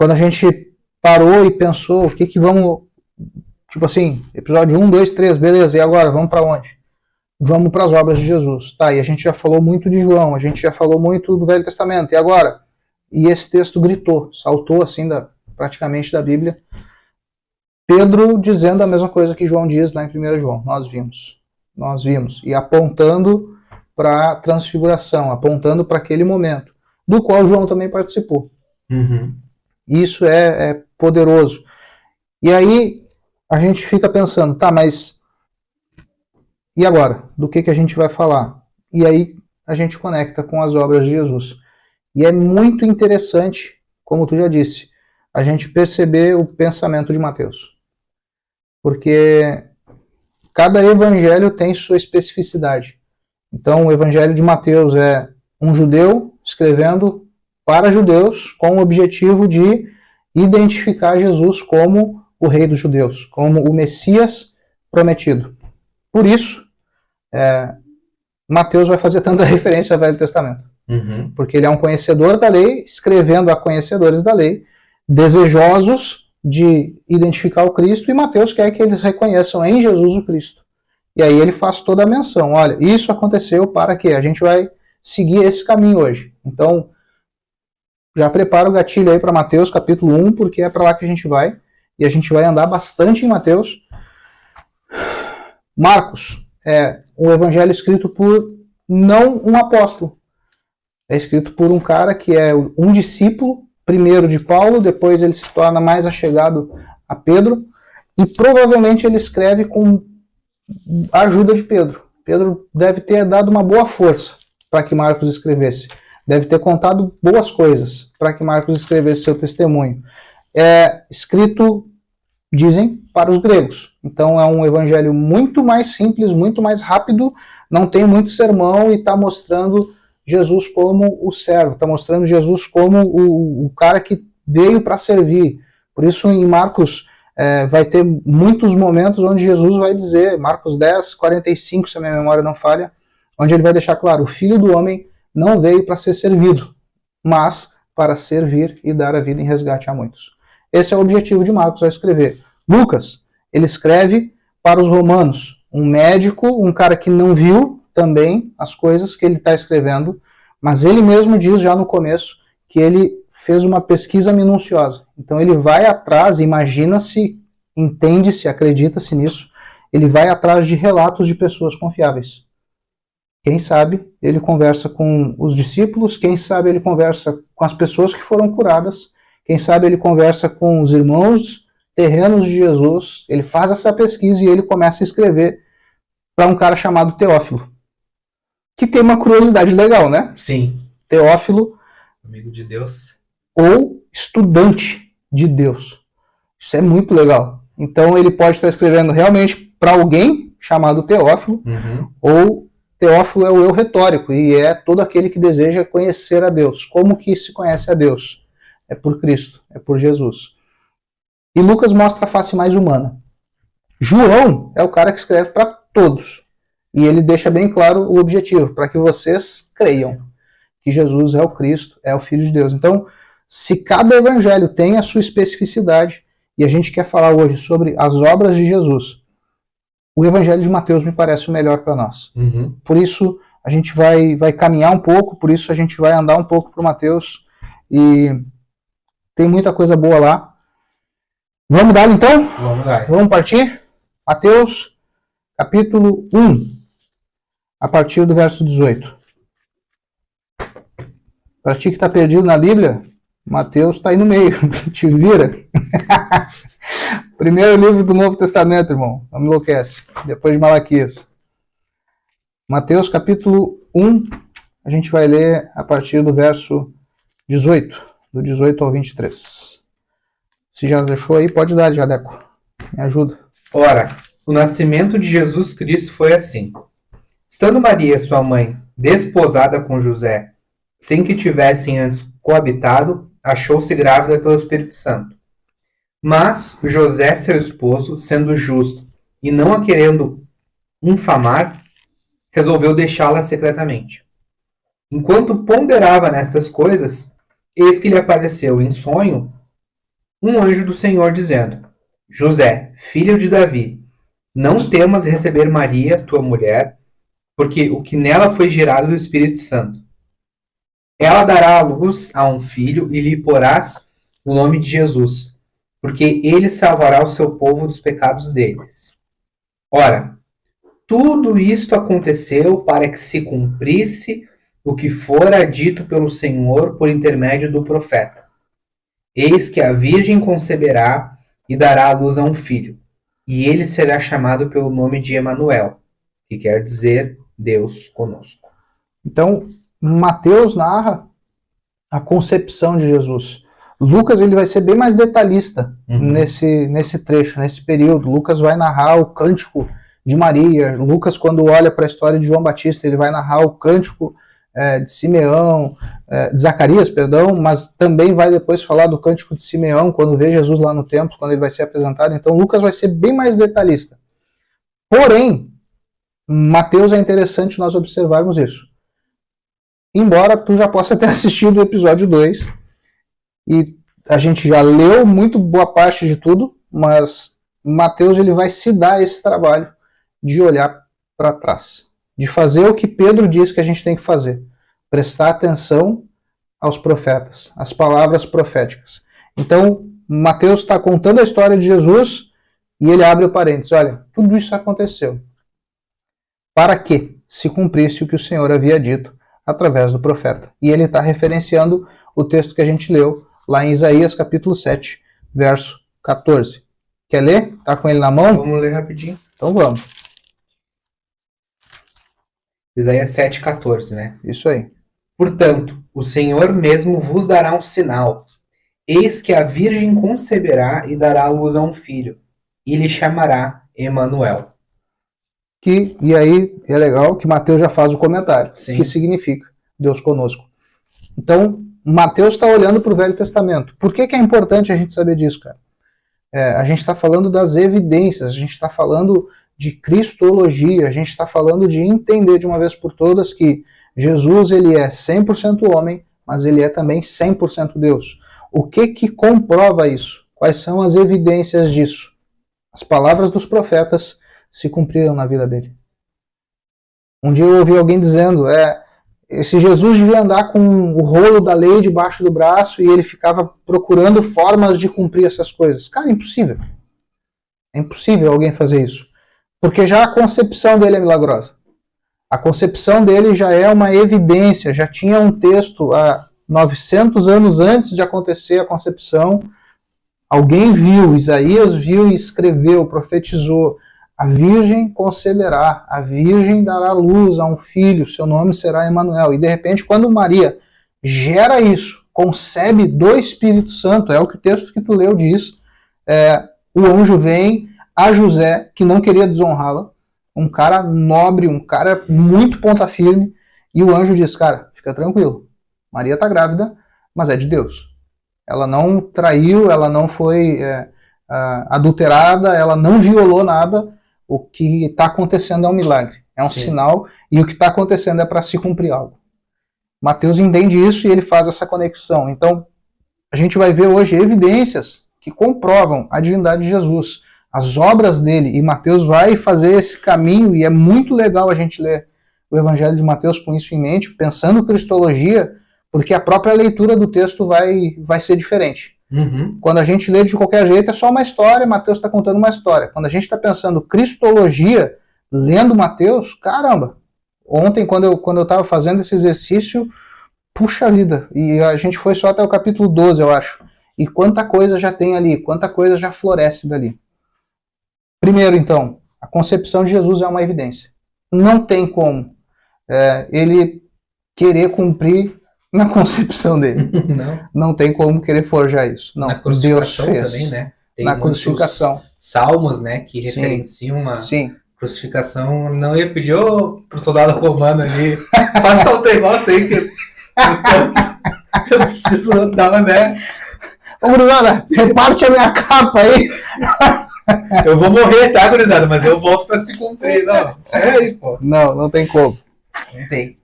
quando a gente parou e pensou, o que que vamos, tipo assim, episódio 1, 2, 3, beleza, e agora, vamos para onde? Vamos para as obras de Jesus. Tá, e a gente já falou muito de João, a gente já falou muito do Velho Testamento, e agora? E esse texto gritou, saltou assim praticamente da Bíblia, Pedro dizendo a mesma coisa que João diz lá em 1 João, nós vimos, e apontando para a transfiguração, apontando para aquele momento, do qual João também participou. Uhum. Isso é poderoso. E aí a gente fica pensando, tá, mas e agora? Do que a gente vai falar? E aí a gente conecta com as obras de Jesus. E é muito interessante, como tu já disse, a gente perceber o pensamento de Mateus. Porque cada evangelho tem sua especificidade. Então, o evangelho de Mateus é um judeu escrevendo para judeus com o objetivo de identificar Jesus como o rei dos judeus, como o Messias prometido. Por isso, Mateus vai fazer tanta referência ao Velho Testamento. Uhum. Porque ele é um conhecedor da lei, escrevendo a conhecedores da lei, desejosos de identificar o Cristo, e Mateus quer que eles reconheçam em Jesus o Cristo. E aí ele faz toda a menção. Olha, isso aconteceu para quê? A gente vai seguir esse caminho hoje. Então, já prepara o gatilho aí para Mateus capítulo 1, porque é para lá que a gente vai. E a gente vai andar bastante em Mateus. Marcos é um evangelho escrito por não um apóstolo. É escrito por um cara que é um discípulo, primeiro de Paulo, depois ele se torna mais achegado a Pedro, e provavelmente ele escreve com a ajuda de Pedro. Pedro deve ter dado uma boa força para que Marcos escrevesse. Deve ter contado boas coisas para que Marcos escrevesse seu testemunho. É escrito, dizem, para os gregos. Então é um evangelho muito mais simples, muito mais rápido, não tem muito sermão e está mostrando Jesus como o servo, está mostrando Jesus como o cara que veio para servir. Por isso em Marcos vai ter muitos momentos onde Jesus vai dizer, Marcos 10, 45, se a minha memória não falha, onde ele vai deixar claro, o Filho do Homem não veio para ser servido, mas para servir e dar a vida em resgate a muitos. Esse é o objetivo de Marcos ao escrever. Lucas, ele escreve para os romanos, um médico, um cara que não viu também as coisas que ele está escrevendo, mas ele mesmo diz já no começo que ele fez uma pesquisa minuciosa. Então ele vai atrás, imagina-se, entende-se, acredita-se nisso, ele vai atrás de relatos de pessoas confiáveis. Quem sabe ele conversa com os discípulos, quem sabe ele conversa com as pessoas que foram curadas, quem sabe ele conversa com os irmãos terrenos de Jesus, ele faz essa pesquisa e ele começa a escrever para um cara chamado Teófilo, que tem uma curiosidade legal, né? Sim. Teófilo, amigo de Deus, ou estudante de Deus. Isso é muito legal. Então ele pode estar escrevendo realmente para alguém chamado Teófilo, ou Teófilo é o eu retórico, e é todo aquele que deseja conhecer a Deus. Como que se conhece a Deus? É por Cristo, é por Jesus. E Lucas mostra a face mais humana. João é o cara que escreve para todos. E ele deixa bem claro o objetivo, para que vocês creiam que Jesus é o Cristo, é o Filho de Deus. Então, se cada evangelho tem a sua especificidade, e a gente quer falar hoje sobre as obras de Jesus, o evangelho de Mateus me parece o melhor para nós. Por isso, a gente vai caminhar um pouco, por isso a gente vai andar um pouco para Mateus, e tem muita coisa boa lá. Vamos dar então? Vamos lá. Vamos partir? Mateus, capítulo 1, a partir do verso 18. Para ti que está perdido na Bíblia, Mateus está aí no meio, te vira. Primeiro livro do Novo Testamento, irmão, não me enlouquece, depois de Malaquias. Mateus capítulo 1, a gente vai ler a partir do verso 18, do 18 ao 23. Se já deixou aí, pode dar, Jadeco, me ajuda. Ora, o nascimento de Jesus Cristo foi assim. Estando Maria, sua mãe, desposada com José, sem que tivessem antes coabitado, achou-se grávida pelo Espírito Santo. Mas José, seu esposo, sendo justo e não a querendo infamar, resolveu deixá-la secretamente. Enquanto ponderava nestas coisas, eis que lhe apareceu em sonho um anjo do Senhor dizendo: José, filho de Davi, não temas receber Maria, tua mulher, porque o que nela foi gerado do Espírito Santo. Ela dará à luz a um filho e lhe porás o nome de Jesus, porque ele salvará o seu povo dos pecados deles. Ora, tudo isto aconteceu para que se cumprisse o que fora dito pelo Senhor por intermédio do profeta. Eis que a Virgem conceberá e dará à luz a um filho, e ele será chamado pelo nome de Emanuel, que quer dizer Deus conosco. Então, Mateus narra a concepção de Jesus. Lucas ele vai ser bem mais detalhista nesse trecho, nesse período. Lucas vai narrar o cântico de Maria. Lucas, quando olha para a história de João Batista, ele vai narrar o cântico de Simeão, de Zacarias, perdão, mas também vai depois falar do cântico de Simeão, quando vê Jesus lá no templo, quando ele vai ser apresentado. Então, Lucas vai ser bem mais detalhista. Porém, Mateus é interessante nós observarmos isso. Embora tu já possa ter assistido o episódio 2, e a gente já leu muito boa parte de tudo, mas Mateus ele vai se dar esse trabalho de olhar para trás, de fazer o que Pedro diz que a gente tem que fazer, prestar atenção aos profetas, às palavras proféticas. Então, Mateus está contando a história de Jesus e ele abre o parênteses, olha, tudo isso aconteceu para que se cumprisse o que o Senhor havia dito através do profeta. E ele está referenciando o texto que a gente leu lá em Isaías capítulo 7, verso 14. Quer ler? Está com ele na mão? Vamos ler rapidinho. Então vamos. Isaías 7,14, né? Isso aí. Portanto, o Senhor mesmo vos dará um sinal. Eis que a Virgem conceberá e dará à luz a um filho, e lhe chamará Emanuel. E aí é legal que Mateus já faz o comentário, Sim. que significa Deus conosco. Então, Mateus está olhando para o Velho Testamento. Por que é importante a gente saber disso, cara? A gente está falando das evidências, a gente está falando de cristologia, a gente está falando de entender de uma vez por todas que Jesus ele é 100% homem, mas ele é também 100% Deus. O que comprova isso? Quais são as evidências disso? As palavras dos profetas se cumpriram na vida dele. Um dia eu ouvi alguém dizendo, esse Jesus devia andar com o rolo da lei debaixo do braço e ele ficava procurando formas de cumprir essas coisas. Cara, impossível. É impossível alguém fazer isso. Porque já a concepção dele é milagrosa. A concepção dele já é uma evidência, já tinha um texto há 900 anos antes de acontecer a concepção. Alguém viu, Isaías viu e escreveu, profetizou. A Virgem conceberá, a Virgem dará luz a um filho, seu nome será Emanuel. E de repente, quando Maria gera isso, concebe do Espírito Santo, é o que o texto que tu leu diz, o anjo vem a José, que não queria desonrá-la, um cara nobre, um cara muito ponta firme, e o anjo diz, cara, fica tranquilo, Maria está grávida, mas é de Deus. Ela não traiu, ela não foi adulterada, ela não violou nada. O que está acontecendo é um milagre, é um sinal, e o que está acontecendo é para se cumprir algo. Mateus entende isso e ele faz essa conexão. Então, a gente vai ver hoje evidências que comprovam a divindade de Jesus, as obras dele, e Mateus vai fazer esse caminho, e é muito legal a gente ler o Evangelho de Mateus com isso em mente, pensando cristologia, porque a própria leitura do texto vai ser diferente. Quando a gente lê de qualquer jeito, é só uma história, Mateus está contando uma história. Quando a gente está pensando cristologia, lendo Mateus, caramba, ontem quando eu estava fazendo esse exercício, puxa vida, e a gente foi só até o capítulo 12, eu acho. E quanta coisa já tem ali, quanta coisa já floresce dali. Primeiro, então, a concepção de Jesus é uma evidência. Não tem como ele querer cumprir na concepção dele. Não tem como querer forjar isso. Não, na crucificação Deus fez. Também, né? Tem na crucificação. Salmos, né, que referenciam uma Sim. crucificação. Não ia pedir pro soldado romano ali, faça um negócio aí que eu preciso dar uma, né? Ô, Brunana, reparte a minha capa aí. Eu vou morrer, tá, gurizada? Mas eu volto pra se cumprir, não. Pô. Não tem como. Não tem.